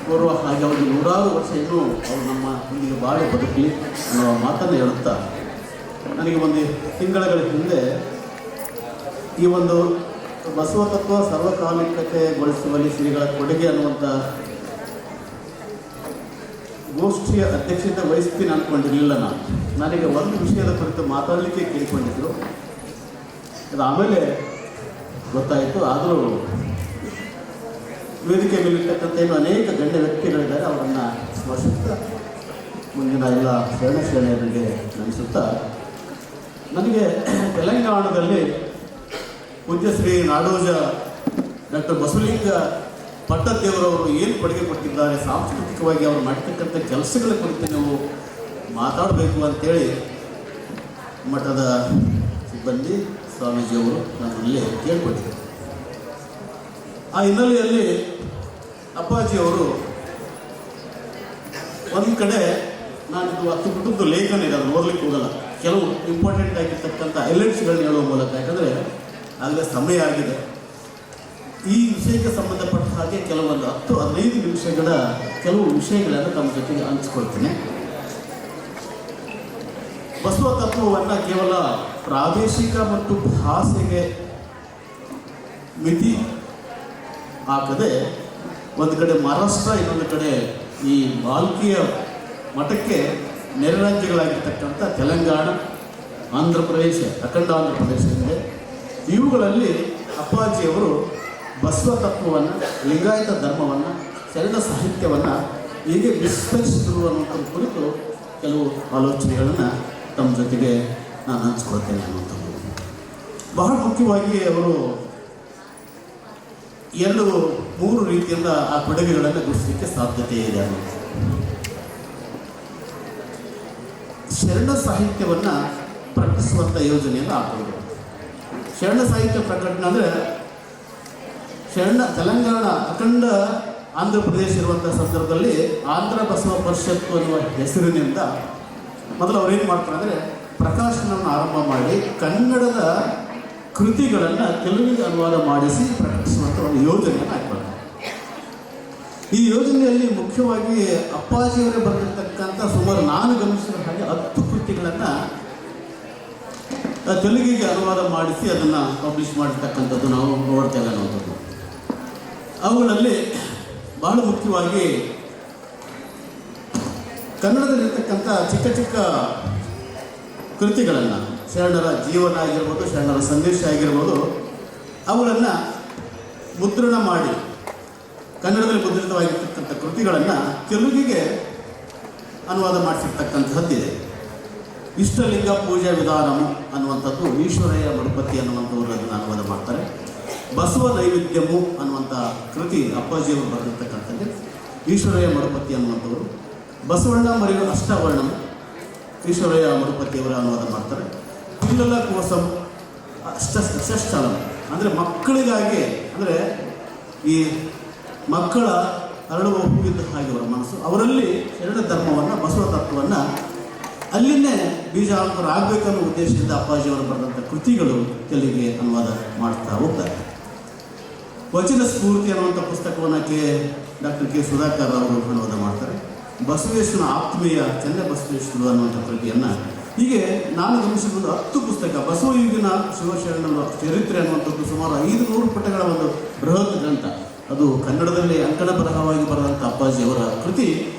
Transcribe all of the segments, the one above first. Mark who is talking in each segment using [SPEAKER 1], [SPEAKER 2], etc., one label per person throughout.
[SPEAKER 1] ಕೋರುವ ಹಾಗೆ ಅವರಿಗೆ 100 ವರ್ಷ ಇನ್ನೂ ಅವರು ನಮ್ಮ ಇಲ್ಲಿಗೆ ಬಾಳೆ ಬದುಕಲಿ ಅನ್ನೋ ಮಾತನ್ನು ಹೇಳುತ್ತಾ, ನನಗೆ ಒಂದು ತಿಂಗಳ ಹಿಂದೆ ಈ ಒಂದು ಬಸವ ತತ್ವ ಸರ್ವಕಾಲಿಕತೆಗೊಳಿಸುವಲ್ಲಿ ಶ್ರೀಗಳ ಕೊಡುಗೆ ಅನ್ನುವಂಥ ಗೋಷ್ಠಿಯ ಅಧ್ಯಕ್ಷತೆ ವಹಿಸ್ತೀನಿ ಅಂದ್ಕೊಂಡಿರಲಿಲ್ಲ. ನನಗೆ ಒಂದು ವಿಷಯದ ಕುರಿತು ಮಾತಾಡಲಿಕ್ಕೆ ಕೇಳಿಕೊಂಡಿದ್ದರು. ಅದು ಆಮೇಲೆ ಗೊತ್ತಾಯಿತು. ಆದರೂ ವೇದಿಕೆ ಮೇಲಿರ್ತಕ್ಕಂಥ ಏನು ಅನೇಕ ಗಣ್ಯ ವ್ಯಕ್ತಿಗಳಿದ್ದಾರೆ, ಅವರನ್ನು ಸ್ಮರಿಸುತ್ತಾ ಮುಂದಿನ ಎಲ್ಲ ಶರಣರಿಗೆ ನೆನೆಸುತ್ತಾ, ನನಗೆ ತೆಲಂಗಾಣದಲ್ಲಿ ಪೂಜ್ಯ ಶ್ರೀ ನಾಡೋಜ ಡಾಕ್ಟರ್ ಬಸವಲಿಂಗ ಪಟ್ಟದೇವರವರು ಏನು ಕೊಡುಗೆ ಕೊಟ್ಟಿದ್ದಾರೆ, ಸಾಂಸ್ಕೃತಿಕವಾಗಿ ಅವರು ಮಾಡಿರ್ತಕ್ಕಂಥ ಕೆಲಸಗಳ ಕುರಿತು ನೀವು ಮಾತಾಡಬೇಕು ಅಂತೇಳಿ ಮಠದ ಸಿಬ್ಬಂದಿ ಸ್ವಾಮೀಜಿಯವರು ನನ್ನಲ್ಲಿ ಕೇಳ್ಕೊಟ್ಟಿದ್ದರು. ಆ ಹಿನ್ನೆಲೆಯಲ್ಲಿ ಅಪ್ಪಾಜಿಯವರು ಒಂದು ಕಡೆ ನಾನು ಇದು ಹತ್ತು ಪುಟ್ಟದ್ದು ಲೇಖನ ಇದೆ, ಅದು ಓದಲಿಕ್ಕೆ ಹೋಗಲ್ಲ, ಕೆಲವು ಇಂಪಾರ್ಟೆಂಟ್ ಆಗಿರ್ತಕ್ಕಂಥ ಹೈಲೈಟ್ಸ್ಗಳನ್ನ ಹೇಳುವ ಮೂಲಕ, ಯಾಕಂದರೆ ಆಗಲೇ ಸಮಯ ಆಗಿದೆ. ಈ ವಿಷಯಕ್ಕೆ ಸಂಬಂಧಪಟ್ಟ ಹಾಗೆ ಕೆಲವೊಂದು 10-15 ನಿಮಿಷಗಳ ಕೆಲವು ವಿಷಯಗಳನ್ನು ತಮ್ಮ ಜೊತೆಗೆ ಹಂಚಿಕೊಳ್ತೇನೆ. ಬಸವ ತತ್ವವನ್ನು ಕೇವಲ ಪ್ರಾದೇಶಿಕ ಮತ್ತು ಭಾಷೆಗೆ ಮಿತಿ ಹಾಕದೆ, ಒಂದು ಕಡೆ ಮಹಾರಾಷ್ಟ್ರ, ಇನ್ನೊಂದು ಕಡೆ ಈ ಬಾಲ್ಕಿಯ ಮಠಕ್ಕೆ ನೆರೆರಾಜ್ಯಗಳಾಗಿರ್ತಕ್ಕಂಥ ತೆಲಂಗಾಣ, ಆಂಧ್ರ ಪ್ರದೇಶ, ಅಖಂಡ ಆಂಧ್ರ ಪ್ರದೇಶ ಇದೆ. ಇವುಗಳಲ್ಲಿ ಅಪ್ಪಾಜಿಯವರು ಬಸವ ತತ್ವವನ್ನು, ಲಿಂಗಾಯತ ಧರ್ಮವನ್ನು, ಶರಣ ಸಾಹಿತ್ಯವನ್ನು ಹೇಗೆ ವಿಸ್ತರಿಸಿದರು ಅನ್ನುವಂಥ ಕುರಿತು ಕೆಲವು ಆಲೋಚನೆಗಳನ್ನು ತಮ್ಮ ಜೊತೆಗೆ ನಾನು ಹಂಚ್ಕೊಳ್ತೇನೆ ಅನ್ನುವಂಥದ್ದು. ಬಹಳ ಮುಖ್ಯವಾಗಿ ಅವರು 2-3 ರೀತಿಯಿಂದ ಆ ಕೊಡುಗೆಗಳನ್ನು ಗುರುತಿಸಲಿಕ್ಕೆ ಸಾಧ್ಯತೆ ಇದೆ ಅನ್ನೋದು. ಶರಣ ಸಾಹಿತ್ಯವನ್ನು ಪ್ರಕಟಿಸುವಂಥ ಯೋಜನೆಯನ್ನು ಹಾಕಿದ್ರು. ಶರಣ ಸಾಹಿತ್ಯ ಪ್ರಕಟಣೆ ಅಂದರೆ ತೆಲಂಗಾಣ, ಅಖಂಡ ಆಂಧ್ರ ಪ್ರದೇಶ ಇರುವಂಥ ಸಂದರ್ಭದಲ್ಲಿ ಆಂಧ್ರ ಬಸವ ಪರಿಷತ್ತು ಅನ್ನುವ ಹೆಸರಿನಿಂದ ಮೊದಲು ಅವ್ರು ಏನು ಮಾಡ್ತಾರೆ ಅಂದರೆ ಪ್ರಕಾಶನವನ್ನು ಆರಂಭ ಮಾಡಿ ಕನ್ನಡದ ಕೃತಿಗಳನ್ನು ತೆಲುಗಿಗೆ ಅನುವಾದ ಮಾಡಿಸಿ ಪ್ರಕಟಿಸುವಂಥ ಒಂದು ಯೋಜನೆಯನ್ನು ಹಾಕ್ತಾರೆ. ಈ ಯೋಜನೆಯಲ್ಲಿ ಮುಖ್ಯವಾಗಿ ಅಪ್ಪಾಜಿಯವರೇ ಬರೆದಿರ್ತಕ್ಕಂಥ ಸುಮಾರು ನಾನು ಗಮನಿಸಿದ ಹಾಗೆ 10 ಕೃತಿಗಳನ್ನು ತೆಲುಗಿಗೆ ಅನುವಾದ ಮಾಡಿಸಿ ಅದನ್ನು ಪಬ್ಲಿಷ್ ಮಾಡಿರ್ತಕ್ಕಂಥದ್ದು ನಾವು ನೋಡ್ತೇವೆ ಅನ್ನೋದು. ಅವುಗಳಲ್ಲಿ ಬಹಳ ಮುಖ್ಯವಾಗಿ ಕನ್ನಡದಲ್ಲಿರ್ತಕ್ಕಂಥ ಚಿಕ್ಕ ಚಿಕ್ಕ ಕೃತಿಗಳನ್ನು, ಶರಣರ ಜೀವನ ಆಗಿರ್ಬೋದು, ಶರಣರ ಸಂದೇಶ ಆಗಿರ್ಬೋದು, ಅವುಗಳನ್ನು ಮುದ್ರಣ ಮಾಡಿ ಕನ್ನಡದಲ್ಲಿ ಮುದ್ರಿತವಾಗಿರ್ತಕ್ಕಂಥ ಕೃತಿಗಳನ್ನು ತೆಲುಗಿಗೆ ಅನುವಾದ ಮಾಡಿಸಿರ್ತಕ್ಕಂಥದ್ದಿದೆ. ಇಷ್ಟಲಿಂಗ ಪೂಜಾ ವಿಧಾನವು ಅನ್ನುವಂಥದ್ದು ಈಶ್ವರಯ್ಯ ಮಡುಪತಿ ಅನ್ನುವಂಥವ್ರು ಅದನ್ನು ಅನುವಾದ ಮಾಡ್ತಾರೆ. ಬಸವ ನೈವೇದ್ಯಮು ಅನ್ನುವಂಥ ಕೃತಿ ಅಪ್ಪಾಜಿಯವರು ಬರೆದಿರ್ತಕ್ಕಂಥದ್ದು ಈಶ್ವರಯ್ಯ ಮಡುಪತಿ ಅನ್ನುವಂಥವರು. ಬಸವಣ್ಣ ಮರೆಯುವ ಅಷ್ಟವರ್ಣಂ ಈಶ್ವರಯ್ಯ ಮಡುಪತಿಯವರ ಅನುವಾದ ಮಾಡ್ತಾರೆ. ಪಿಲ್ಲಲ ಕೋಸಂ ಅಷ್ಟಸ್ಥಳಂ ಅಂದರೆ ಮಕ್ಕಳಿಗಾಗಿ, ಅಂದರೆ ಈ ಮಕ್ಕಳ ಅರಳುವ ಹೂವಿದ್ದ ಹಾಗೆ ಅವರ ಮನಸ್ಸು, ಅವರಲ್ಲಿ ಶರಣ ಧರ್ಮವನ್ನು, ಬಸವ ತತ್ವವನ್ನು ಅಲ್ಲಿಂದೇ ಬೀಜಾಂಕುರ ಆಗಬೇಕನ್ನೋ ಉದ್ದೇಶದಿಂದ ಅಪ್ಪಾಜಿಯವರು ಬರೆದಂಥ ಕೃತಿಗಳು ತೆಲುಗಿಗೆ ಅನುವಾದ ಮಾಡ್ತಾ ಹೋಗ್ತಾರೆ. ವಚನ ಸ್ಫೂರ್ತಿ ಅನ್ನುವಂಥ ಪುಸ್ತಕವನ್ನು ಡಾಕ್ಟರ್ ಕೆ ಸುಧಾಕರ್ ಅವರು ಅನುವಾದ ಮಾಡ್ತಾರೆ. ಬಸವೇಶ್ವರನ ಆತ್ಮೀಯ ಚನ್ನಬಸವೇಶ್ವರ ಅನ್ನುವಂಥ ಕೃತಿಯನ್ನು, ಹೀಗೆ ನಾನು ಗಮನಿಸಿದ 10 ಪುಸ್ತಕ. ಬಸವಯುಗಿನ ಶಿವಶರಣರ ಚರಿತ್ರೆ ಅನ್ನುವಂಥದ್ದು ಸುಮಾರು 500 ಪುಟಗಳ ಒಂದು ಬೃಹತ್ ಗ್ರಂಥ. ಅದು ಕನ್ನಡದಲ್ಲಿ ಅಂಕಣ ಬರಹವಾಗಿ ಬರೆದಂಥ ಅಪ್ಪಾಜಿಯವರ ಕೃತಿ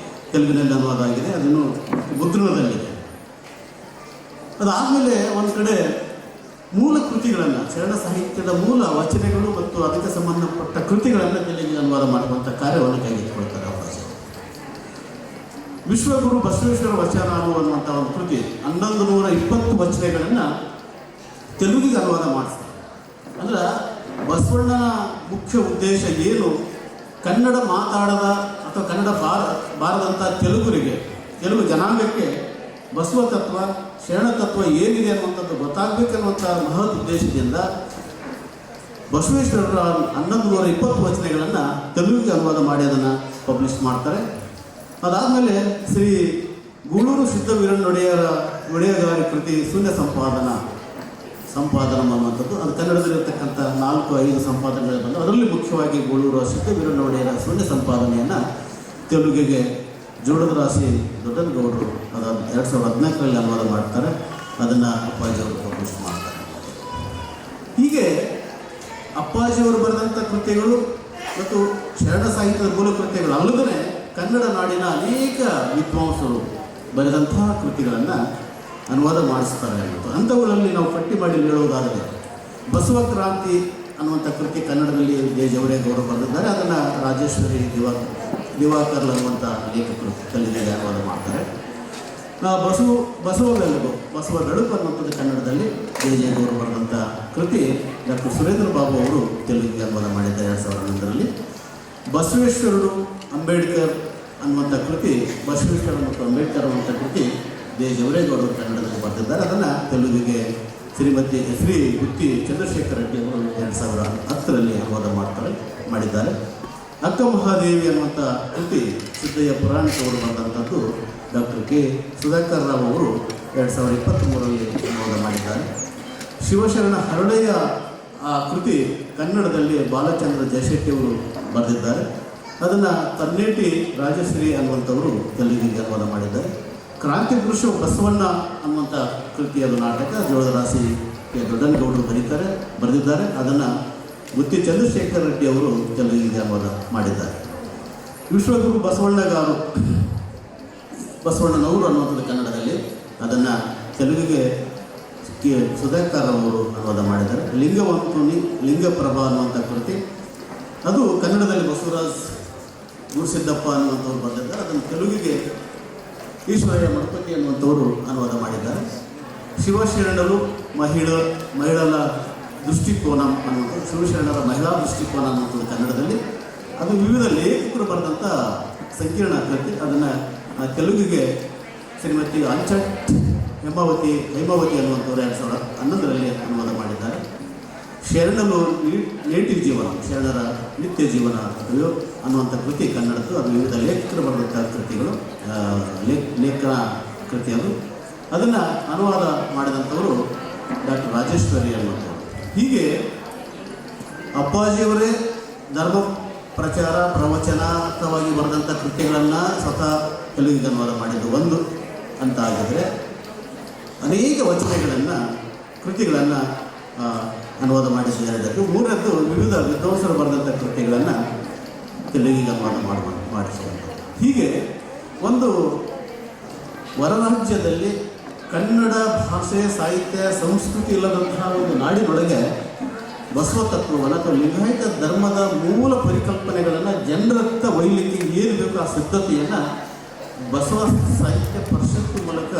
[SPEAKER 1] ತೆಲುಗಿನಲ್ಲಿ ಅನುವಾದ ಆಗಿದೆ, ಅದನ್ನು ಮುದ್ರಣದಲ್ಲಿದೆ. ಅದಾದಮೇಲೆ ಒಂದು ಕಡೆ ಮೂಲ ಕೃತಿಗಳನ್ನು, ಶರಣ ಸಾಹಿತ್ಯದ ಮೂಲ ವಚನಗಳು ಮತ್ತು ಅದಕ್ಕೆ ಸಂಬಂಧಪಟ್ಟ ಕೃತಿಗಳನ್ನು ತೆಲುಗಿಗೆ ಅನುವಾದ ಮಾಡುವಂಥ ಕಾರ್ಯವನ್ನು ಕೈಗೆತ್ತಿಕೊಳ್ತಾರೆ ಅಪ್ಪಾಜಿ. ವಿಶ್ವಗುರು ಬಸವೇಶ್ವರ ವಚನ ಅನ್ನುವಂಥ ಒಂದು ಕೃತಿ 1120 ವಚನಗಳನ್ನು ತೆಲುಗಿಗೆ ಅನುವಾದ ಮಾಡಿಸ್ತಾರೆ. ಅಂದ್ರೆ ಬಸವಣ್ಣನ ಮುಖ್ಯ ಉದ್ದೇಶ ಏನು, ಕನ್ನಡ ಮಾತಾಡದ ಅಥವಾ ಕನ್ನಡ ಬಾರದಂಥ ತೆಲುಗು ಜನಾಂಗಕ್ಕೆ ಬಸವ ತತ್ವ, ಶರಣ ತತ್ವ ಏನಿದೆ ಅನ್ನುವಂಥದ್ದು ಗೊತ್ತಾಗಬೇಕನ್ನುವಂಥ ಮಹತ್ ಉದ್ದೇಶದಿಂದ ಬಸವೇಶ್ವರರ 1120 ವಚನಗಳನ್ನು ತೆಲುಗಿಗೆ ಅನುವಾದ ಮಾಡಿ ಅದನ್ನು ಪಬ್ಲಿಷ್ ಮಾಡ್ತಾರೆ. ಅದಾದಮೇಲೆ ಶ್ರೀ ಗೂಳೂರು ಸಿದ್ಧ ಒಡೆಯಗಾರಿ ಕೃತಿ ಶೂನ್ಯ ಸಂಪಾದನ ಅನ್ನುವಂಥದ್ದು, ಅದು ಕನ್ನಡದಲ್ಲಿರ್ತಕ್ಕಂಥ 4-5 ಸಂಪಾದನೆಗಳು ಬಂದು ಅದರಲ್ಲಿ ಮುಖ್ಯವಾಗಿ ಗೂಳೂರು ಸಿದ್ಧ ಒಡೆಯರ ಶೂನ್ಯ ಸಂಪಾದನೆಯನ್ನು ತೆಲುಗಿಗೆ ಜೋಳದ ರಾಶಿ ದೊಡ್ಡನಗೌಡರು ಅದನ್ನು 2014ರಲ್ಲಿ ಅನುವಾದ ಮಾಡ್ತಾರೆ. ಅದನ್ನು ಅಪ್ಪಾಜಿಯವರು ಪಬ್ಲಿಷ್ ಮಾಡ್ತಾರೆ. ಹೀಗೆ ಅಪ್ಪಾಜಿಯವರು ಬರೆದಂಥ ಕೃತಿಗಳು ಮತ್ತು ಶರಣ ಸಾಹಿತ್ಯದ ಮೂಲ ಕೃತಿಗಳು ಅಲ್ಲದೇ ಕನ್ನಡ ನಾಡಿನ ಅನೇಕ ವಿದ್ವಾಂಸರು ಬರೆದಂತಹ ಕೃತಿಗಳನ್ನು ಅನುವಾದ ಮಾಡಿಸ್ತಾರೆ. ಅಂಥವುಗಳಲ್ಲಿ ನಾವು ಪಟ್ಟಿ ಮಾಡಿ ಹೇಳುವುದಾದರೆ ಬಸವ ಕ್ರಾಂತಿ ಅನ್ನುವಂಥ ಕೃತಿ ಕನ್ನಡದಲ್ಲಿ ಜೆ ಜವರೇಗೌಡರು ಬರೆದಿದ್ದಾರೆ. ಅದನ್ನು ರಾಜೇಶ್ವರಿ ದಿವಾಕರ್ ಅನ್ನುವಂಥ ಲೇಖಕರು ಕಲ್ಲಿನಲ್ಲಿ ಅನುವಾದ ಮಾಡ್ತಾರೆ. ಬಸವ ಬೆಳಕು ಅನ್ನುವಂಥದ್ದು ಕನ್ನಡದಲ್ಲಿ ಜೆ ಗೌಡರು ಬರೆದಂಥ ಕೃತಿ ಡಾಕ್ಟರ್ ಸುರೇಂದ್ರ ಬಾಬು ಅವರು ತೆಲುಗಿಗೆ ಅನುವಾದ ಮಾಡಿದ್ದಾರೆ 2011ರಲ್ಲಿ. ಬಸವೇಶ್ವರರು ಅಂಬೇಡ್ಕರ್ ಅನ್ನುವಂಥ ಕೃತಿ, ಬಸವೇಶ್ವರ ಮತ್ತು ಅಂಬೇಡ್ಕರ್ ಅನ್ನುವಂಥ ಕೃತಿ ಜೆ ಜವರೇಗೌಡರು ಕನ್ನಡದಲ್ಲಿ ಬರೆದಿದ್ದಾರೆ. ಅದನ್ನು ತೆಲುಗಿಗೆ ಶ್ರೀ ಗುತ್ತಿ ಚಂದ್ರಶೇಖರ್ ರೆಡ್ಡಿ ಅವರು 2010ರಲ್ಲಿ ಅನುವಾದ ಮಾಡಿದ್ದಾರೆ. ಅಕ್ಕ ಮಹಾದೇವಿ ಅನ್ನುವಂಥ ಕೃತಿ ಸಿದ್ದಯ್ಯ ಪುರಾಣಿಕ್ ಅವರು ಬರೆದಂಥದ್ದು ಡಾಕ್ಟರ್ ಕೆ ಸುಧಾಕರ್ ರಾವ್ ಅವರು 2023ರಲ್ಲಿ ಅನುವಾದ ಮಾಡಿದ್ದಾರೆ. ಶಿವಶರಣ ಹರಳೆಯ ಆ ಕೃತಿ ಕನ್ನಡದಲ್ಲಿ ಬಾಲಚಂದ್ರ ಜಯಶೆಟ್ಟಿ ಅವರು ಬರೆದಿದ್ದಾರೆ. ಅದನ್ನು ತನ್ನೇಟಿ ರಾಜಶ್ರೀ ಅನ್ನುವಂಥವರು ತೆಲುಗಿಗೆ ಅನುವಾದ ಮಾಡಿದ್ದಾರೆ. ಕ್ರಾಂತಿ ಪುರುಷ ಬಸವಣ್ಣ ಅನ್ನುವಂಥ ಕೃತಿಯದು ನಾಟಕ ಜೋಳದ ರಾಶಿ ದೊಡ್ಡನಗೌಡರು ಬರೆದಿದ್ದಾರೆ. ಅದನ್ನು ಗುತ್ತಿ ಚಂದ್ರಶೇಖರ್ ರೆಡ್ಡಿ ಅವರು ತೆಲುಗಿಗೆ ಅನುವಾದ ಮಾಡಿದ್ದಾರೆ. ವಿಶ್ವಗುರು ಬಸವಣ್ಣನವರು ಅನ್ನುವಂಥದ್ದು ಕನ್ನಡದಲ್ಲಿ, ಅದನ್ನು ತೆಲುಗಿಗೆ ಕೆ ಸುಧಾಕರ್ ಅವರು ಅನುವಾದ ಮಾಡಿದ್ದಾರೆ. ಲಿಂಗಪ್ರಭಾ ಅನ್ನುವಂಥ ಕೃತಿ ಅದು ಕನ್ನಡದಲ್ಲಿ ಬಸವರಾಜ್ ಗುರುಸಿದ್ದಪ್ಪ ಅನ್ನುವಂಥವ್ರು ಬರೆದಿದ್ದಾರೆ. ಅದನ್ನು ತೆಲುಗಿಗೆ ಈಶ್ವರಯ್ಯ ಮಡಪತಿ ಅನ್ನುವಂಥವರು ಅನುವಾದ ಮಾಡಿದ್ದಾರೆ. ಶಿವಶರಣರು ಮಹಿಳಾ ದೃಷ್ಟಿಕೋನ ಅನ್ನುವಂಥ ಶಿವಶರಣರ ಮಹಿಳಾ ದೃಷ್ಟಿಕೋನ ಅನ್ನುವಂಥದ್ದು ಕನ್ನಡದಲ್ಲಿ, ಅದು ವಿವಿಧ ಲೇಖಕರು ಬರೆದಂಥ ಸಂಕೀರ್ಣ ಕೃತಿ. ಅದನ್ನು ತೆಲುಗಿಗೆ ಶ್ರೀಮತಿ ಅಂಚಟ್ ಹೇಮಾವತಿ ಅನ್ನುವಂಥವ್ರು 2011ರಲ್ಲಿ ಅನುವಾದ ಮಾಡಿದ್ದಾರೆ. ಶರಣರು ಶರಣರ ನಿತ್ಯ ಜೀವನ ಅನ್ನುವಂಥ ಕೃತಿ ಕನ್ನಡದ್ದು, ಅದು ವಿವಿಧ ಲೇಖಕರು ಬರೆದಂಥ ಕೃತಿಗಳು, ಲೇಖನ ಕೃತಿ ಅದು. ಅದನ್ನು ಅನುವಾದ ಮಾಡಿದಂಥವರು ಡಾಕ್ಟರ್ ರಾಜೇಶ್ವರಿ ಅನ್ನುವಂಥವ್ರು. ಹೀಗೆ ಅಪ್ಪಾಜಿಯವರೇ ಧರ್ಮ ಪ್ರಚಾರ ಪ್ರವಚನಾರ್ಥವಾಗಿ ಬರೆದಂಥ ಕೃತಿಗಳನ್ನು ಸ್ವತಃ ತೆಲುಗಿಗೆ ಅನುವಾದ ಮಾಡಿದ್ದು ಒಂದು ಅಂತ ಆಗಿದರೆ, ಅನೇಕ ಕೃತಿಗಳನ್ನು ಅನುವಾದ ಮಾಡಿಸಿದ್ದಾರೆ. ಮೂರನೇದು ವಿವಿಧ ವಿದ್ವಾಂಸರು ಬರೆದಂಥ ಕೃತಿಗಳನ್ನು ತೆಲುಗಿಗೆ ಅನುವಾದ ಮಾಡಿಸುವಂಥದ್ದು. ಹೀಗೆ ಒಂದು ಹೊರರಾಜ್ಯದಲ್ಲಿ ಕನ್ನಡ ಭಾಷೆ ಸಾಹಿತ್ಯ ಸಂಸ್ಕೃತಿ ಇಲ್ಲದಂತಹ ಒಂದು ನಾಡಿನೊಳಗೆ ಬಸವ ತತ್ವವನ್ನು ಅಥವಾ ಲಿಂಗಾಯತ ಧರ್ಮದ ಮೂಲ ಪರಿಕಲ್ಪನೆಗಳನ್ನು ಜನರತ್ತ ಒಯ್ಯಲಿಕ್ಕೆ ಏನು ಬೇಕು ಆ ಸಿದ್ಧತೆಯನ್ನು ಬಸವ ಸಾಹಿತ್ಯ ಪರಿಷತ್ತು ಮೂಲಕ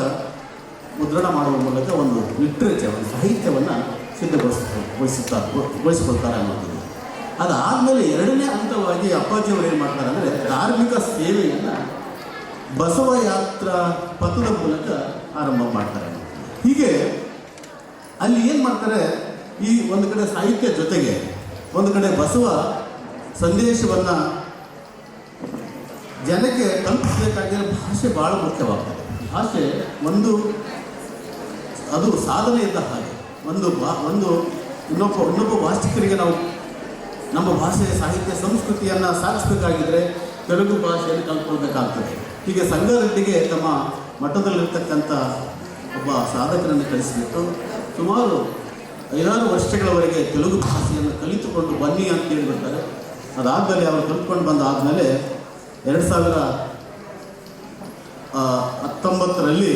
[SPEAKER 1] ಮುದ್ರಣ ಮಾಡುವ ಮೂಲಕ ಒಂದು ಲಿಟ್ರೇಚರ್, ಒಂದು ಸಾಹಿತ್ಯವನ್ನು ಸಿದ್ಧಗೊಳಿಸಿಕೊಳ್ತಾರೆ ಅನ್ನೋದು. ಅದಾದಮೇಲೆ ಎರಡನೇ ಹಂತವಾಗಿ ಅಪ್ಪಾಜಿಯವರು ಏನು ಮಾಡ್ತಾರೆ ಅಂದರೆ ಧಾರ್ಮಿಕ ಸೇವೆಯನ್ನು ಬಸವ ಯಾತ್ರಾ ಪಥದ ಮೂಲಕ ಆರಂಭ ಮಾಡ್ತಾರೆ. ಹೀಗೆ ಅಲ್ಲಿ ಏನು ಮಾಡ್ತಾರೆ, ಈ ಒಂದು ಕಡೆ ಸಾಹಿತ್ಯ ಜೊತೆಗೆ ಒಂದು ಕಡೆ ಬಸವ ಸಂದೇಶವನ್ನು ಜನಕ್ಕೆ ತಲುಪಿಸಬೇಕಾಗಿರೋ ಭಾಷೆ ಭಾಳ ಮುಖ್ಯವಾಗ್ತದೆ. ಭಾಷೆ ಅದು ಸಾಧನೆ ಇದ್ದ ಹಾಗೆ. ಇನ್ನೊಬ್ಬ ಭಾಷಿಕರಿಗೆ ನಾವು ನಮ್ಮ ಭಾಷೆ ಸಾಹಿತ್ಯ ಸಂಸ್ಕೃತಿಯನ್ನು ಸಾಗಿಸಬೇಕಾಗಿದ್ದರೆ ತೆಲುಗು ಭಾಷೆಯಲ್ಲಿ ಕಲ್ತ್ಕೊಳ್ಬೇಕಾಗ್ತದೆ. ಹೀಗೆ ಸಂಗಾರೆಡ್ಡಿಗೆ ತಮ್ಮ ಮಠದಲ್ಲಿರ್ತಕ್ಕಂಥ ಒಬ್ಬ ಸಾಧಕರನ್ನು ಕಳಿಸಿಬಿಟ್ಟು ಸುಮಾರು 5 ವರ್ಷಗಳವರೆಗೆ ತೆಲುಗು ಭಾಷೆಯನ್ನು ಕಲಿತುಕೊಂಡು ಬನ್ನಿ ಅಂತ ಹೇಳಿಬಿಡ್ತಾರೆ. ಅದಾದಮೇಲೆ ಅವರು ಕಲಿತ್ಕೊಂಡು ಬಂದಾದಮೇಲೆ 2019ರಲ್ಲಿ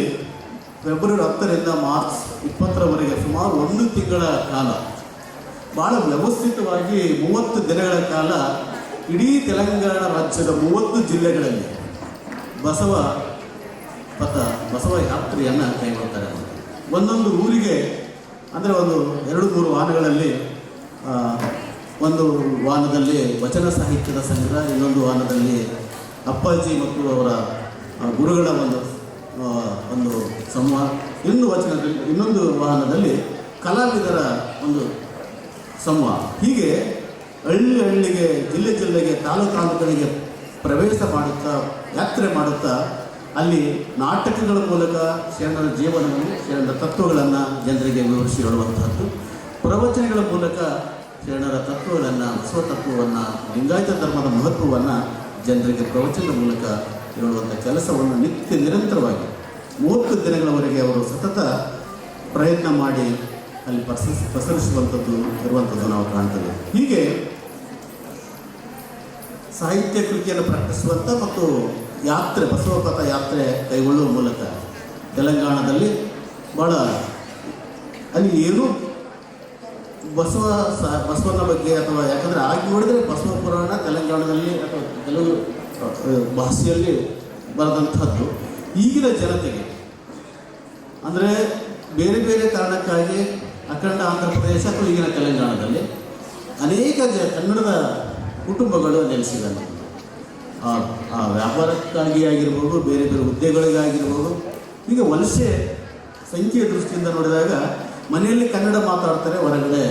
[SPEAKER 1] ಫೆಬ್ರವರಿ 10ರಿಂದ ಮಾರ್ಚ್ 20ರವರೆಗೆ ಸುಮಾರು 1 ತಿಂಗಳ ಕಾಲ ಭಾಳ ವ್ಯವಸ್ಥಿತವಾಗಿ 30 ದಿನಗಳ ಕಾಲ ಇಡೀ ತೆಲಂಗಾಣ ರಾಜ್ಯದ 30 ಜಿಲ್ಲೆಗಳಲ್ಲಿ ಬಸವ ಯಾತ್ರೆಯನ್ನು ಕೈಗೊಳ್ತಾರೆ. ಒಂದೊಂದು ಊರಿಗೆ ಅಂದರೆ ಒಂದು 2-3 ವಾಹನಗಳಲ್ಲಿ, ಒಂದು ವಾಹನದಲ್ಲಿ ವಚನ ಸಾಹಿತ್ಯದ ಸಂಗ್ರಹ, ಇನ್ನೊಂದು ವಾಹನದಲ್ಲಿ ಅಪ್ಪಾಜಿ ಮತ್ತು ಅವರ ಗುರುಗಳ ಒಂದು ಸಂವಾದ, ಇನ್ನೊಂದು ವಾಹನದಲ್ಲಿ ಕಲಾವಿದರ ಒಂದು ಸಂವಾದ. ಹೀಗೆ ಹಳ್ಳಿಗೆ, ಜಿಲ್ಲೆಗೆ, ತಾಲೂಕುಗಳಿಗೆ ಪ್ರವೇಶ ಮಾಡುತ್ತಾ, ಯಾತ್ರೆ ಮಾಡುತ್ತಾ ಅಲ್ಲಿ ನಾಟಕಗಳ ಮೂಲಕ ಶರಣರ ಜೀವನವನ್ನು, ಶರಣರ ತತ್ವಗಳನ್ನು ಜನರಿಗೆ ವಿವರಿಸಿ ಹೇಳುವಂತಹದ್ದು, ಪ್ರವಚನಗಳ ಮೂಲಕ ಶರಣರ ತತ್ವಗಳನ್ನು, ಬಸವ ತತ್ವವನ್ನು, ಲಿಂಗಾಯತ ಧರ್ಮದ ಮಹತ್ವವನ್ನು ಜನರಿಗೆ ಪ್ರವಚನದ ಮೂಲಕ ಹೇಳುವಂಥ ಕೆಲಸವನ್ನು ನಿರಂತರವಾಗಿ 30 ದಿನಗಳವರೆಗೆ ಅವರು ಸತತ ಪ್ರಯತ್ನ ಮಾಡಿ ಅಲ್ಲಿ ಪ್ರಸರಿಸುವಂಥದ್ದು ಇರುವಂಥದ್ದು ನಾವು ಕಾಣ್ತೇವೆ. ಹೀಗೆ ಸಾಹಿತ್ಯ ಕೃತಿಯನ್ನು ಪ್ರಕಟಿಸುವಂಥ ಮತ್ತು ಯಾತ್ರೆ, ಬಸವಪಥ ಯಾತ್ರೆ ಕೈಗೊಳ್ಳುವ ಮೂಲಕ ತೆಲಂಗಾಣದಲ್ಲಿ ಭಾಳ ಅಲ್ಲಿ ಏನು ಬಸವನ ಬಗ್ಗೆ ಅಥವಾ ಯಾಕಂದರೆ ಆಗಿ ನೋಡಿದರೆ ಬಸವ ಪುರಾಣ ತೆಲಂಗಾಣದಲ್ಲಿ ಅಥವಾ ತೆಲುಗು ಭಾಷೆಯಲ್ಲಿ ಬರೆದಂಥದ್ದು ಈಗಿನ ಜನತೆಗೆ ಅಂದರೆ ಬೇರೆ ಬೇರೆ ಕಾರಣಕ್ಕಾಗಿ ಅಖಂಡ ಆಂಧ್ರ ಪ್ರದೇಶ ಅಥವಾ ಈಗಿನ ತೆಲಂಗಾಣದಲ್ಲಿ ಅನೇಕ ಕನ್ನಡದ ಕುಟುಂಬಗಳು ನೆಲೆಸಿದ್ದಾರೆ. ಆ ವ್ಯಾಪಾರಕ್ಕಾಗಿ ಆಗಿರ್ಬೋದು, ಬೇರೆ ಬೇರೆ ಹುದ್ದೆಗಳಿಗಾಗಿರ್ಬೋದು. ಈಗ ವಲಸೆ ಸಂಖ್ಯೆಯ ದೃಷ್ಟಿಯಿಂದ ನೋಡಿದಾಗ ಮನೆಯಲ್ಲಿ ಕನ್ನಡ ಮಾತಾಡ್ತಾರೆ, ಹೊರಗಡೆ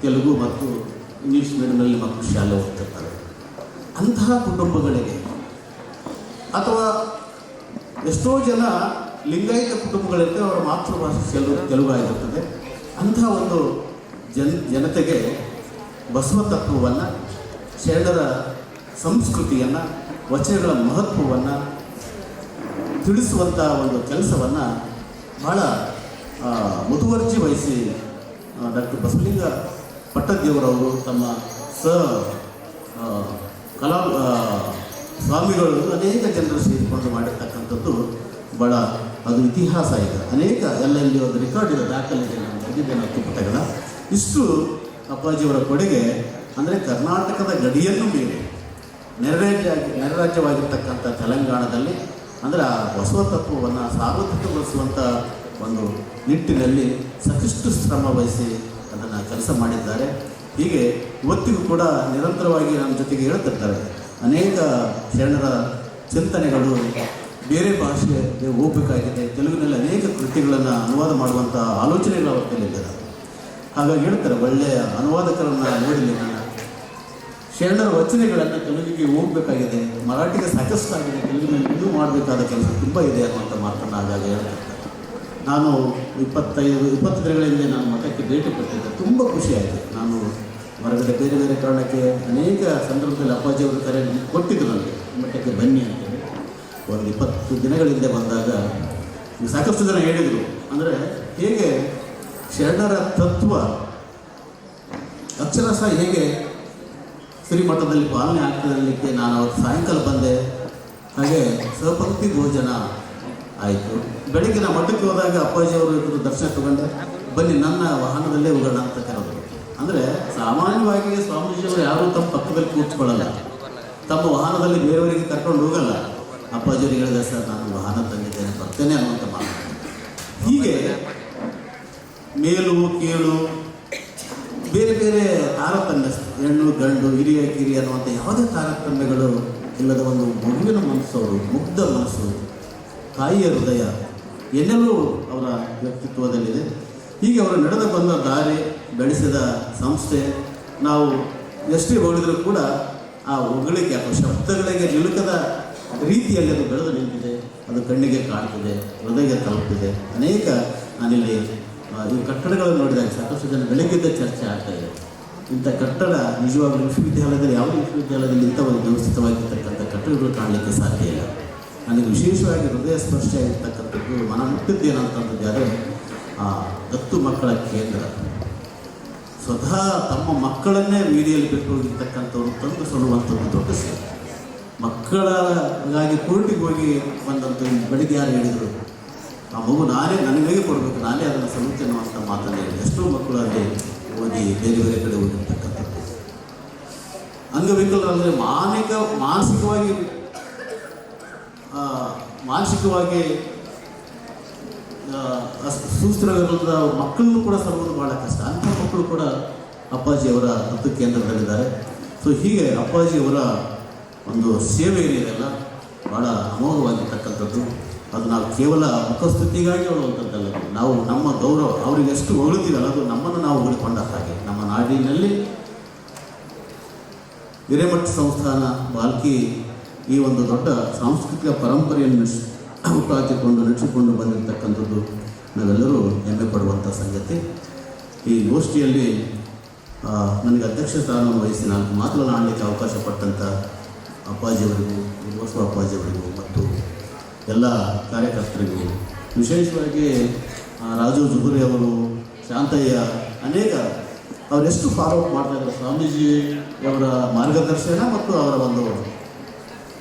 [SPEAKER 1] ತೆಲುಗು ಮತ್ತು ಇಂಗ್ಲೀಷ್ ಮೀಡಿಯಂನಲ್ಲಿ ಮಕ್ಕಳು ಶಾಲೆ ಹೋಗ್ತಿರ್ತಾರೆ. ಅಂತಹ ಕುಟುಂಬಗಳಿಗೆ ಅಥವಾ ಎಷ್ಟೋ ಜನ ಲಿಂಗಾಯತ ಕುಟುಂಬಗಳಿರ್ತವೆ, ಅವರ ಮಾತೃಭಾಷೆ ತೆಲುಗು ಆಗಿರ್ತದೆ. ಅಂತಹ ಒಂದು ಜನತೆಗೆ ಬಸವ ತತ್ವವನ್ನು, ಶರಣರ ಸಂಸ್ಕೃತಿಯನ್ನು, ವಚನಗಳ ಮಹತ್ವವನ್ನು ತಿಳಿಸುವಂಥ ಒಂದು ಕೆಲಸವನ್ನು ಭಾಳ ಮುತುವರ್ಜಿ ವಹಿಸಿ ಡಾಕ್ಟರ್ ಬಸವಲಿಂಗ ಪಟ್ಟದೇವರವರು ತಮ್ಮ ಕಲಾ ಸ್ವಾಮಿಗಳು ಅನೇಕ ಜನರು ಸೇರಿಕೊಂಡು ಮಾಡಿರ್ತಕ್ಕಂಥದ್ದು ಭಾಳ ಅದು ಇತಿಹಾಸ. ಈಗ ಅನೇಕ ಎಲ್ಲೆಲ್ಲಿ ಒಂದು ರೆಕಾರ್ಡ್ ಇದೆ, ದಾಖಲಿದೆ, ನಾನು ಬರೆದಿದ್ದೇನೆ ಹತ್ತು ಪುಟಗಳ. ಇಷ್ಟು ಅಪ್ಪಾಜಿಯವರ ಕೊಡುಗೆ. ಅಂದರೆ ಕರ್ನಾಟಕದ ಗಡಿಯನ್ನು ಮೀರಿ ನೆರರಾಜ್ಯವಾಗಿರ್ತಕ್ಕಂಥ ತೆಲಂಗಾಣದಲ್ಲಿ ಅಂದರೆ ಆ ಬಸವ ತತ್ವವನ್ನು ಸಾರ್ವತ್ರಿಕಗೊಳಿಸುವಂಥ ಒಂದು ನಿಟ್ಟಿನಲ್ಲಿ ಸಾಕಷ್ಟು ಶ್ರಮ ವಹಿಸಿ ಅದನ್ನು ಕೆಲಸ ಮಾಡಿದ್ದಾರೆ. ಹೀಗೆ ಇವತ್ತಿಗೂ ಕೂಡ ನಿರಂತರವಾಗಿ ನಮ್ಮ ಜೊತೆಗೆ ಹೇಳ್ತಿರ್ತಾರೆ. ಅನೇಕ ಶರಣರ ಚಿಂತನೆಗಳು ಬೇರೆ ಭಾಷೆಗೆ ಹೋಗಬೇಕಾಗಿದೆ, ತೆಲುಗಿನಲ್ಲಿ ಅನೇಕ ಕೃತಿಗಳನ್ನು ಅನುವಾದ ಮಾಡುವಂಥ ಆಲೋಚನೆಗಳು ಅವರ ಕೈಲಿದ್ದಾರೆ. ಹಾಗಾಗಿ ಹೇಳ್ತಾರೆ, ಒಳ್ಳೆಯ ಅನುವಾದಕರನ್ನು ನೋಡಲಿ, ನಾನು ಶರಣರ ವಚನೆಗಳನ್ನು ತೆಲುಗಿಗೆ ಹೋಗಬೇಕಾಗಿದೆ, ಮರಾಠಿಗೆ ಸಾಕಷ್ಟು ಆಗಿದೆ, ತೆಲುಗಿನಲ್ಲಿ ಇನ್ನೂ ಮಾಡಬೇಕಾದ ಕೆಲಸ ತುಂಬ ಇದೆ ಅನ್ನುವಂಥ ಮಾತನ್ನು ಆಗಾಗ ಹೇಳ್ತಿರ್ತಾರೆ. ನಾನು 20 ದಿನಗಳ ಹಿಂದೆ ನಾನು ಮಠಕ್ಕೆ ಭೇಟಿ ಕೊಟ್ಟಿದ್ದೆ. ತುಂಬ ಖುಷಿಯಾಯಿತು. ನಾನು ಹೊರಗಡೆ ಬೇರೆ ಬೇರೆ ಕಾರಣಕ್ಕೆ ಅನೇಕ ಸಂದರ್ಭದಲ್ಲಿ ಅಪ್ಪಾಜಿಯವರು ಕರೆ ಕೊಟ್ಟಿದ್ದು ನನಗೆ, ಮಠಕ್ಕೆ ಬನ್ನಿ ಅಂತೇಳಿ. ಒಂದು 20 ದಿನಗಳ ಹಿಂದೆ ಬಂದಾಗ ಸಾಕಷ್ಟು ಜನ ಹೇಳಿದರು, ಅಂದರೆ ಹೇಗೆ ಶರಣರ ತತ್ವ ಅಕ್ಷರಶಃ ಹೇಗೆ ಶ್ರೀಮಠದಲ್ಲಿ ಪಾಲನೆ ಆಗ್ತದಲಿಕ್ಕೆ. ನಾನು ಅವತ್ತು ಸಾಯಂಕಾಲ ಬಂದೆ, ಹಾಗೆ ಸಹಪಂಕ್ತಿ ಭೋಜನ ಆಯಿತು. ಬೆಳಿಗ್ಗೆ ನಾವು ಮಠಕ್ಕೆ ಹೋದಾಗ ಅಪ್ಪಾಜಿಯವರು ಇಬ್ಬರು ದರ್ಶನ ತಗೊಂಡ್ರೆ, ಬನ್ನಿ ನನ್ನ ವಾಹನದಲ್ಲೇ ಹೋಗೋಣ ಅಂತ ಕರೆದರು. ಅಂದರೆ ಸಾಮಾನ್ಯವಾಗಿ ಸ್ವಾಮೀಜಿಯವರು ಯಾರೂ ತಮ್ಮ ಪಕ್ಕದಲ್ಲಿ ಕೂತ್ಕೊಳ್ಳಲ್ಲ, ತಮ್ಮ ವಾಹನದಲ್ಲಿ ಬೇರೆಯವರಿಗೆ ಕರ್ಕೊಂಡು ಹೋಗಲ್ಲ. ಅಪ್ಪಾಜಿಯವರಿಗೆ ಹೇಳಿದೆ, ಸರ್ ನಾನು ವಾಹನ ತಂದಿದ್ದೇನೆ, ಬರ್ತೇನೆ ಅನ್ನುವಂಥ ಮಾತು. ಹೀಗೆ ಮೇಲು ಕೀಳು ಬೇರೆ ಬೇರೆ ತಾರತಮ್ಯ, ಹೆಣ್ಣು ಗಂಡು, ಹಿರಿಯ ಕಿರಿಯ ಅನ್ನುವಂಥ ಯಾವುದೇ ತಾರತಮ್ಯಗಳು ಇಲ್ಲದ ಒಂದು ಮಗುವಿನ ಮನಸ್ಸು, ಅವರು ಮುಗ್ಧ ಮನಸ್ಸು, ತಾಯಿಯ ಹೃದಯ ಏನೆಲ್ಲೂ ಅವರ ವ್ಯಕ್ತಿತ್ವದಲ್ಲಿದೆ. ಹೀಗೆ ಅವರು ನಡೆದು ಬಂದ ದಾರಿ, ಬೆಳೆಸಿದ ಸಂಸ್ಥೆ, ನಾವು ಎಷ್ಟೇ ಹೊಗಳಿದರೂ ಕೂಡ ಆ ಹೊಗಳಿಕೆ ಅಥವಾ ಶಬ್ದಗಳಿಗೆ ನಿಲುಕದ ರೀತಿಯಲ್ಲಿ ಅದು ಬೆಳೆದು ನಿಂತಿದೆ. ಅದು ಕಣ್ಣಿಗೆ ಕಾಣ್ತಿದೆ, ಹೃದಯಕ್ಕೆ ತಲುಪಿದೆ. ಅನೇಕ ನಾನಿಲ್ಲಿ ಈ ಕಟ್ಟಡಗಳನ್ನು ನೋಡಿದಾಗ ಸಾಕಷ್ಟು ಜನ ಬೆಳಗ್ಗಿದ್ದ ಚರ್ಚೆ ಆಗ್ತಾಯಿದೆ. ಇಂಥ ಕಟ್ಟಡ ನಿಜವಾಗ್ಲೂ ವಿಶ್ವವಿದ್ಯಾಲಯದಲ್ಲಿ, ಯಾವುದೇ ವಿಶ್ವವಿದ್ಯಾಲಯದಲ್ಲಿ ಇಂಥ ಒಂದು ವ್ಯವಸ್ಥಿತವಾಗಿರ್ತಕ್ಕಂಥ ಕಟ್ಟಡಗಳು ಕಾಣಲಿಕ್ಕೆ ಸಾಧ್ಯ ಇಲ್ಲ. ನನಗೆ ವಿಶೇಷವಾಗಿ ಹೃದಯ ಸ್ಪರ್ಶ ಆಗಿರ್ತಕ್ಕಂಥದ್ದು, ಮನ ಮುಟ್ಟಿದ್ದೇನಂತಂಥದ್ದು ಆದರೆ ದತ್ತು ಮಕ್ಕಳ ಕೇಂದ್ರ. ಸ್ವತಃ ತಮ್ಮ ಮಕ್ಕಳನ್ನೇ ಬೀದಿಯಲ್ಲಿ ಬಿಟ್ಟು ಹೋಗಿರ್ತಕ್ಕಂಥವ್ರು ತಂದು ಸಲ್ಲುವಂಥದ್ದು ದೊಡ್ಡ ಸೇವೆ. ಮಕ್ಕಳಾಗಿ ಕೋರ್ಟಿಗೆ ಹೋಗಿ ಬಂದಂಥ ಬೆಳಿಗ್ಗೆ ಯಾರು ಹೇಳಿದರು, ಆ ಮಗು ನನಗೆ ಕೊಡಬೇಕು, ನಾನೇ ಅದನ್ನು ಸಲ್ಲುತ್ತೇನೆ ಅನ್ನುವಂಥ ಮಾತನ್ನು ಹೇಳಿ ಎಷ್ಟೋ ಮಕ್ಕಳು ಅಲ್ಲಿ ಓದಿ ಬೇರೆ ಬೇರೆ ಕಡೆ ಹೋಗಿರ್ತಕ್ಕಂಥದ್ದು. ಅಂಗವಿಕಲರಂದರೆ ಮಾನಸಿಕವಾಗಿ ಸುಸ್ಥಿರವಿಲ್ಲದ ಮಕ್ಕಳನ್ನು ಕೂಡ ಸಲ್ಲುವುದು ಭಾಳ ಕಷ್ಟ. ಅಂಥ ಮಕ್ಕಳು ಕೂಡ ಅಪ್ಪಾಜಿಯವರ ದತ್ತು ಕೇಂದ್ರದಲ್ಲಿದ್ದಾರೆ. ಸೊ ಹೀಗೆ ಅಪ್ಪಾಜಿಯವರ ಒಂದು ಸೇವೆ ಏನಿದೆಯಲ್ಲ ಭಾಳ ಅಮೋಘವಾಗಿರ್ತಕ್ಕಂಥದ್ದು. ಅದು ನಾವು ಕೇವಲ ಮುಖಸ್ತುತಿಗಾಗಿ ಹೇಳುವಂಥದ್ದಲ್ಲ. ನಾವು ನಮ್ಮ ಗೌರವ ಅವರಿಗೆ ಎಷ್ಟು ಹೊಗಳ್ತೀವಲ್ಲ, ಅದು ನಮ್ಮನ್ನು ನಾವು ಹೊಗಳಿಕೊಂಡ ಹಾಗೆ. ನಮ್ಮ ನಾಡಿನಲ್ಲಿ ಹಿರೇಮಠ ಸಂಸ್ಥಾನ ಬಾಲ್ಕಿ ಈ ಒಂದು ದೊಡ್ಡ ಸಾಂಸ್ಕೃತಿಕ ಪರಂಪರೆಯನ್ನು ಕಾಯ್ದುಕೊಂಡು ನಡೆಸಿಕೊಂಡು ಬಂದಿರತಕ್ಕಂಥದ್ದು ನಾವೆಲ್ಲರೂ ಹೆಮ್ಮೆ ಪಡುವಂಥ ಸಂಗತಿ. ಈ ಗೋಷ್ಠಿಯಲ್ಲಿ ನನಗೆ ಅಧ್ಯಕ್ಷ ಸ್ಥಾನವನ್ನು ವಹಿಸಿ 4 ಮಾತುಗಳನ್ನು ಆಡಲಿಕ್ಕೆ ಅವಕಾಶ ಪಟ್ಟಂಥ ಅಪ್ಪಾಜಿಯವರಿಗೂ ಬಸವ ಅಪ್ಪಾಜಿಯವರಿಗೂ ಮತ್ತು ಎಲ್ಲ ಕಾರ್ಯಕರ್ತರಿಗೂ ವಿಶೇಷವಾಗಿ ರಾಜು ಜುಗುರಿ ಅವರು, ಶಾಂತಯ್ಯ, ಅನೇಕ ಅವರೆಷ್ಟು ಫಾಲೋ ಅಪ್ ಮಾಡ್ತಾಯಿದ್ದಾರೆ ಸ್ವಾಮೀಜಿಯವರ ಮಾರ್ಗದರ್ಶನ ಮತ್ತು ಅವರ ಒಂದು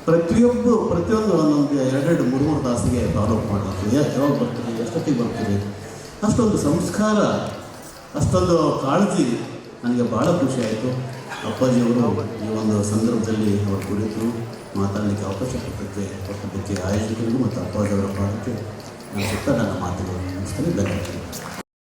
[SPEAKER 1] ಪ್ರತಿಯೊಂದು ಒಂದೊಂದು 2-3 ತಾಸಿಗೆ ಫಾಲೋ ಅಪ್ ಮಾಡೋದು. ಯಾವಾಗ ಬರ್ತೀರಿ, ಎಷ್ಟೊತ್ತಿಗೆ ಬರ್ತೀರಿ, ಅಷ್ಟೊಂದು ಸಂಸ್ಕಾರ, ಅಷ್ಟೊಂದು ಕಾಳಜಿ ನನಗೆ ಭಾಳ ಖುಷಿ ಆಯಿತು. ಅಪ್ಪಾಜಿಯವರು ಈ ಒಂದು ಸಂದರ್ಭದಲ್ಲಿ ಅವರು ಕುರಿತು ಮಾತಾಡಲಿಕ್ಕೆ ಅವಕಾಶ ಕೊಟ್ಟದ್ದಕ್ಕೆ ಆಯೋಜಕರಿಗೂ ಮತ್ತು ಅಪ್ಪಾಜಿಯವರ ಪಾದಕ್ಕೆ ನಾನು ಸುತ್ತ ನನ್ನ ಮಾತುಗಳನ್ನು ಮುಗಿಸ್ತೇನೆ. ಧನ್ಯವಾದ.